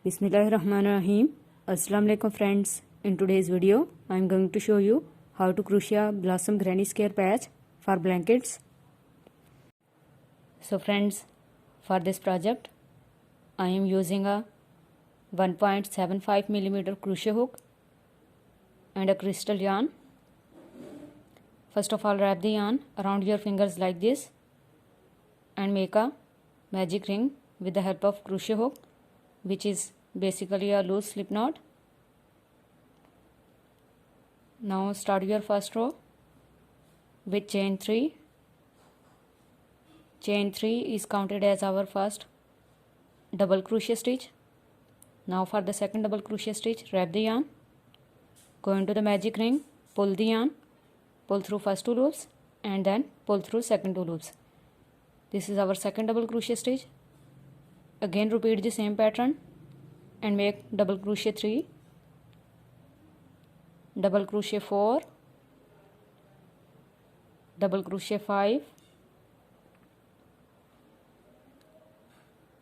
Bismillahirrahmanirrahim. Assalamu alaikum friends. In today's video, I am going to show you how to crochet a blossom granny square patch for blankets. So friends, for this project, I am using a 1.75 millimeter crochet hook and a crystal yarn. First of all, wrap the yarn around your fingers like this and make a magic ring with the help of crochet hook, which is basically a loose slip knot. Now start your first row with chain 3. Chain 3 is counted as our first double crochet stitch. Now for the second double crochet stitch, wrap the yarn, go into the magic ring, pull the yarn, pull through first 2 loops and then pull through second 2 loops. This is our second double crochet stitch. Again repeat the same pattern and make double crochet 3, double crochet 4, double crochet 5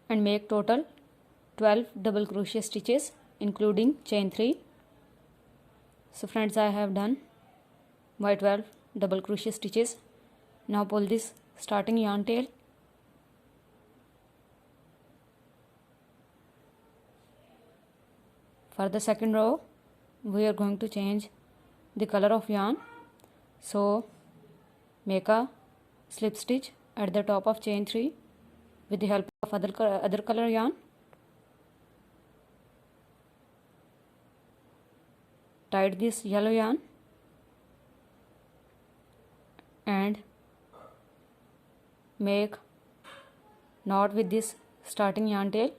and make total 12 double crochet stitches including chain 3. So friends, I have done my 12 double crochet stitches. Now pull this starting yarn tail for the second row. We are going to change the color of yarn, so make a slip stitch at the top of chain 3 with the help of other color yarn. Tie this yellow yarn and make knot with this starting yarn tail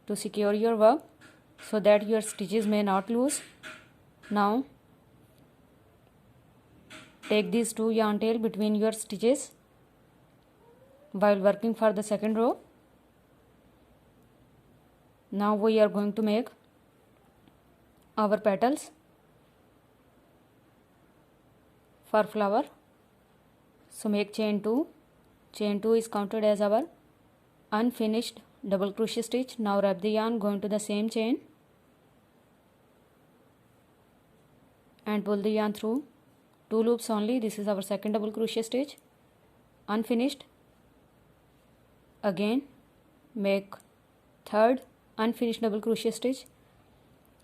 to secure your work so that your stitches may not loose. Now take these 2 yarn tail between your stitches while working for the second row. Now we are going to make our petals for flower. So make chain 2. Chain 2 is counted as our unfinished double crochet stitch. Now wrap the yarn, go into the same chain and pull the yarn through 2 loops only. This is our second double crochet stitch, unfinished. Again make third unfinished double crochet stitch.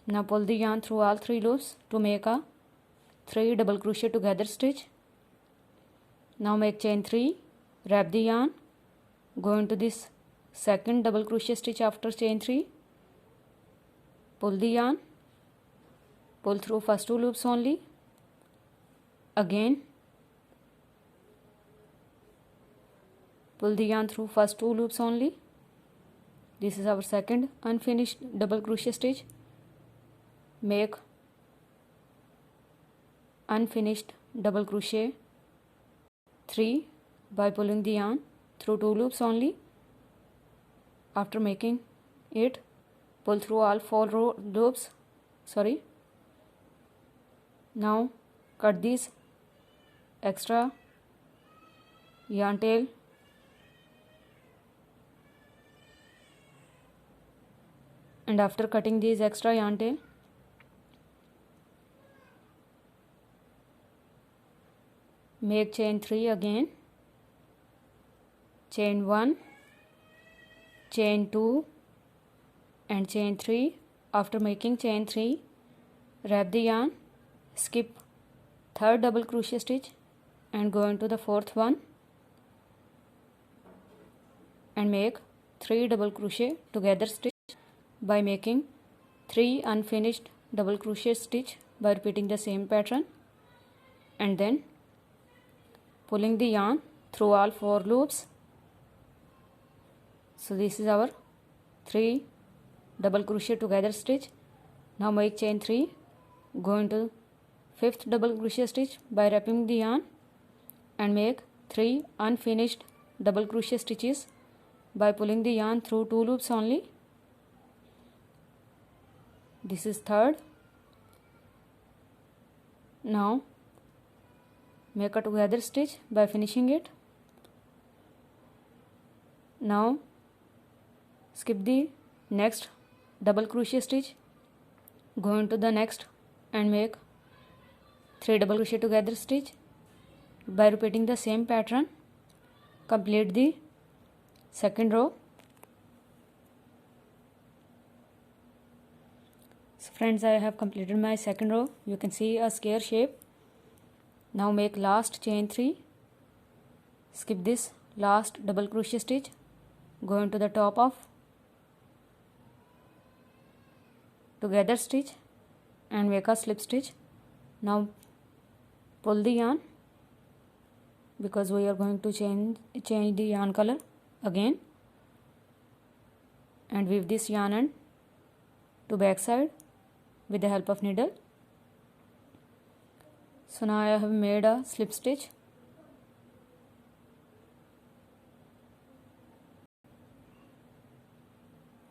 Now pull the yarn through all 3 loops to make a 3 double crochet together stitch. Now make chain 3, wrap the yarn, go into this second double crochet stitch after chain 3, pull the yarn, pull through first 2 loops only. Again pull the yarn through first 2 loops only. This is our second unfinished double crochet stitch. Make unfinished double crochet 3 by pulling the yarn through 2 loops only. After making it, pull through all 4 loops. Now cut this extra yarn tail and after cutting these extra yarn tail, make chain 3 again, chain 1, chain 2 and chain 3. After making chain 3, wrap the yarn, skip third double crochet stitch and go into the fourth one and make 3 double crochet together stitch by making 3 unfinished double crochet stitch by repeating the same pattern and then pulling the yarn through all 4 loops. So this is our 3 double crochet together stitch. Now make chain 3, go into 5th double crochet stitch by wrapping the yarn and make 3 unfinished double crochet stitches by pulling the yarn through 2 loops only. This is third. Now make a together stitch by finishing it. Now skip the next double crochet stitch, go into the next and make 3 double crochet together stitch. By repeating the same pattern, complete the second row. So friends, I have completed my second row. You can see a square shape. Now make last chain 3, skip this last double crochet stitch, go into the top of together stitch and make a slip stitch. Now pull the yarn, because we are going to change the yarn color again, and weave this yarn end to back side with the help of needle. So now I have made a slip stitch.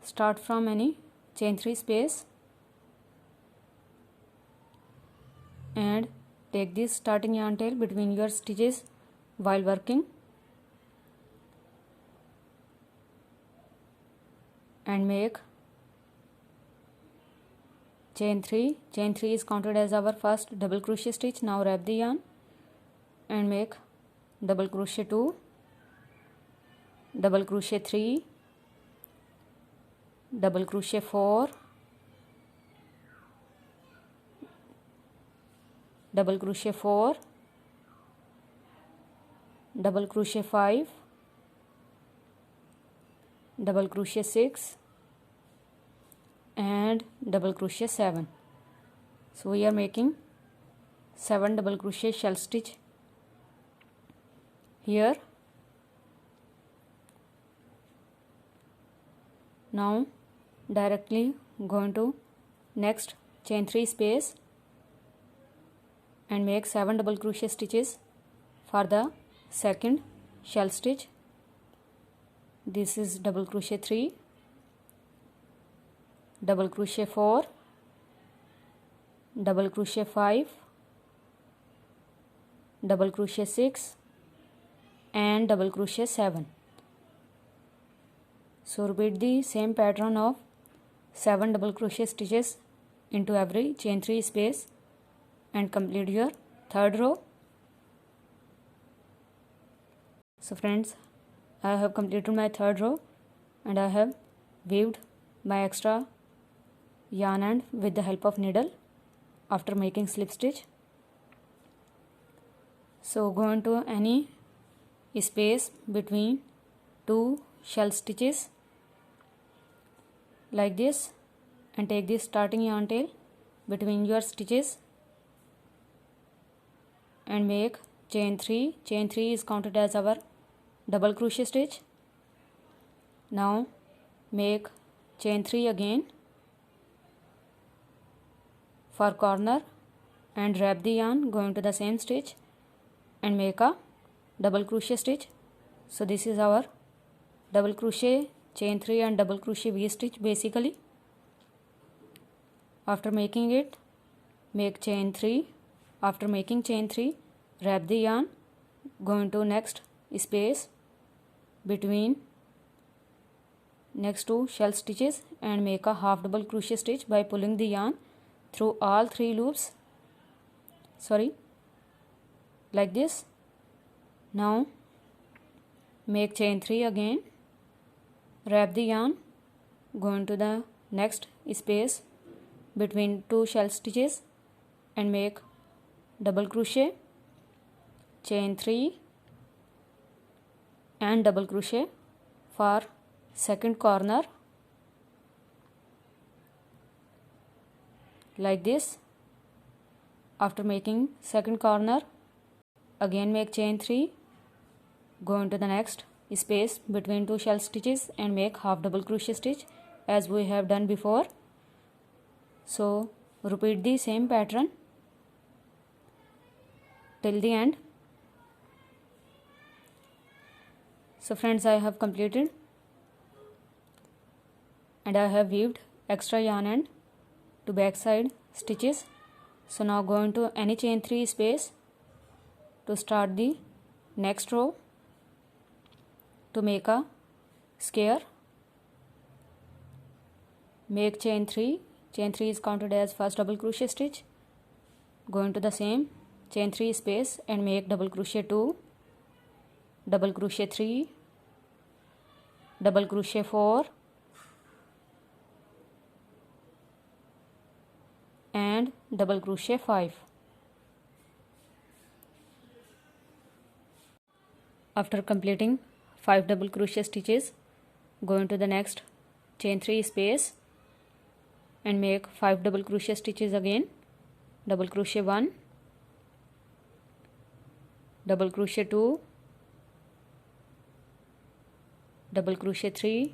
Start from any chain 3 space and take this starting yarn tail between your stitches while working, and make chain 3. Chain 3 is counted as our first double crochet stitch. Now wrap the yarn and make double crochet 2, double crochet 3, double crochet 4, double crochet 4, double crochet 5, double crochet 6 and double crochet 7. So we are making 7 double crochet shell stitch here. Now directly go into next chain 3 space and make 7 double crochet stitches for the second shell stitch. This is double crochet 3, double crochet 4, double crochet 5, double crochet 6 and double crochet 7. So repeat the same pattern of 7 double crochet stitches into every chain 3 space and complete your third row. So friends, I have completed my third row and I have weaved my extra yarn end with the help of needle after making slip stitch. So go into any space between 2 shell stitches like this and take this starting yarn tail between your stitches and make chain 3. Chain 3 is counted as our double crochet stitch. Now make chain 3 again for corner and wrap the yarn, go into the same stitch and make a double crochet stitch. So this is our double crochet, chain 3 and double crochet V stitch basically. After making it, make chain 3. After making chain 3, wrap the yarn, go into next space between next 2 shell stitches and make a half double crochet stitch by pulling the yarn through all 3 loops, like this. Now make chain 3 again, wrap the yarn, go into the next space between 2 shell stitches and make double crochet, chain 3 and double crochet for second corner like this. After making second corner, again make chain 3, go into the next space between 2 shell stitches and make half double crochet stitch as we have done before. So repeat the same pattern till the end. So friends, I have completed and I have weaved extra yarn end to back side stitches. So now go into any chain 3 space to start the next row to make a square make chain 3. Chain 3 is counted as first double crochet stitch. Go into the same chain 3 space and make double crochet 2, double crochet 3, double crochet 4 and double crochet 5. After completing 5 double crochet stitches, go into the next chain 3 space and make 5 double crochet stitches again. Double crochet 1, double crochet 2, double crochet 3,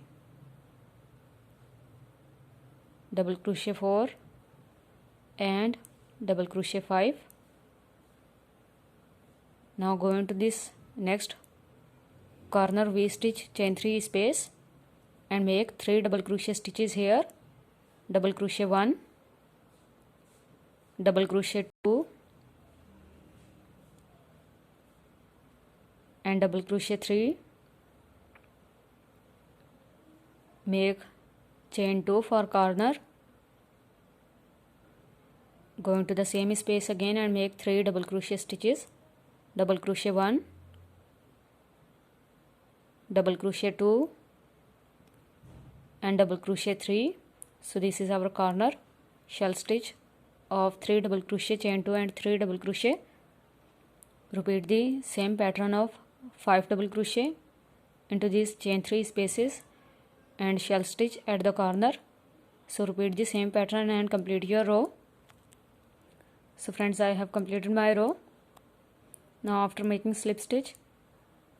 double crochet 4 and double crochet 5. Now go into this next corner V stitch chain 3 space and make 3 double crochet stitches here. Double crochet 1, double crochet 2 and double crochet 3. Make chain 2 for corner. Go into the same space again and make 3 double crochet stitches. Double crochet 1, double crochet 2 and double crochet 3. So this is our corner shell stitch of 3 double crochet chain 2 and 3 double crochet. Repeat the same pattern of 5 double crochet into these chain 3 spaces and shell stitch at the corner. So repeat the same pattern and complete your row. So friends, I have completed my row. Now after making slip stitch,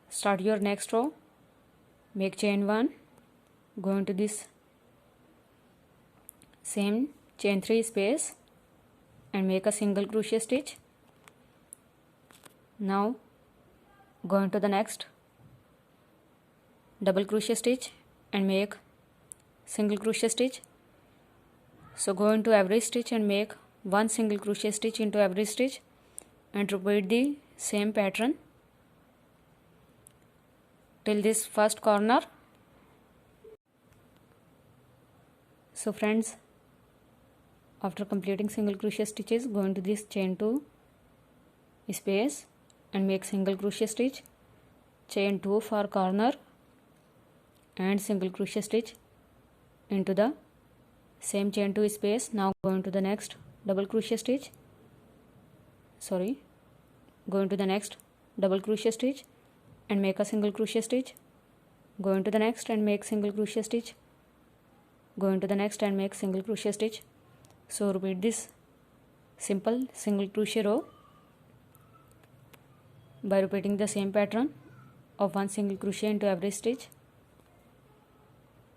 start your next row. Make chain 1, go into this same chain 3 space and make a single crochet stitch. Now go into the next double crochet stitch and make single crochet stitch. So go into every stitch and make one single crochet stitch into every stitch and repeat the same pattern till this first corner. So friends, after completing single crochet stitches, go into this chain 2 space and make single crochet stitch, chain 2 for corner and single crochet stitch into the same chain 2 space. Now go into the next double crochet stitch, go into the next double crochet stitch and make a single crochet stitch. Go into the next and make single crochet stitch. Go into the next and make single crochet stitch. So repeat this simple single crochet row by repeating the same pattern of one single crochet into every stitch.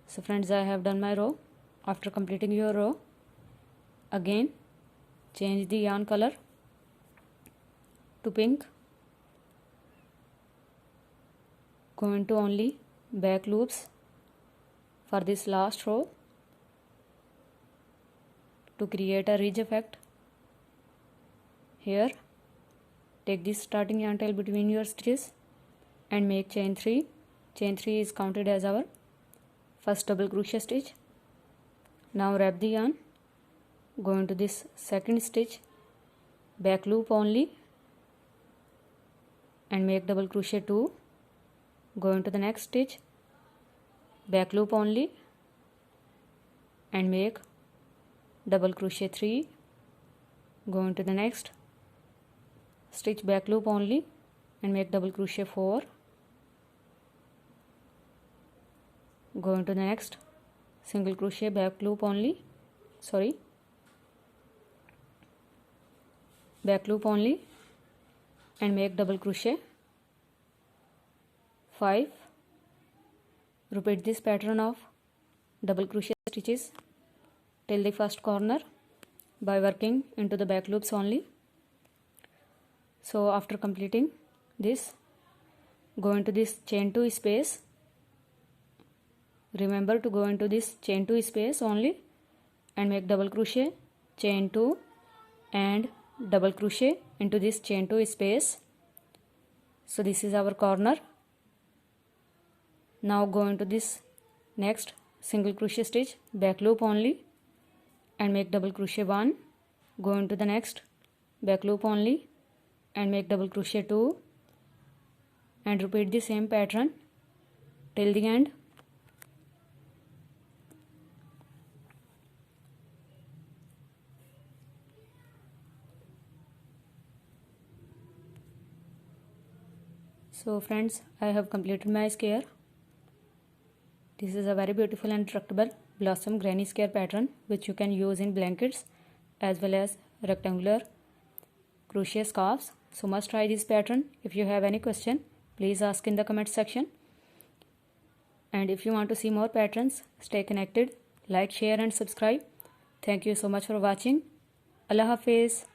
So friends, I have done my row. After completing your row, again change the yarn color to pink. Go into only back loops for this last row to create a ridge effect. Here take this starting yarn tail between your stitches and make chain 3. Chain 3 is counted as our first double crochet stitch. Now wrap the yarn, go into this second stitch, back loop only and make double crochet 2. Go into the next stitch, back loop only and make double crochet 3. Go into the next stitch, back loop only and make double crochet 4. Go into the next single crochet, back loop only, back loop only and make double crochet 5. Repeat this pattern of double crochet stitches till the first corner by working into the back loops only. So after completing this, go into this chain 2 space. Remember to go into this chain 2 space only and make double crochet, chain 2 and double crochet into this chain 2 space. So this is our corner. Now go into this next single crochet stitch, back loop only, and make double crochet 1, go into the next, back loop only, and make double crochet 2, and repeat the same pattern till the end. So friends, I have completed my square. This is a very beautiful and attractable blossom granny square pattern which you can use in blankets as well as rectangular crochet scarves. So must try this pattern. If you have any question, please ask in the comment section. And if you want to see more patterns, stay connected, like, share and subscribe. Thank you so much for watching. Allah Hafiz.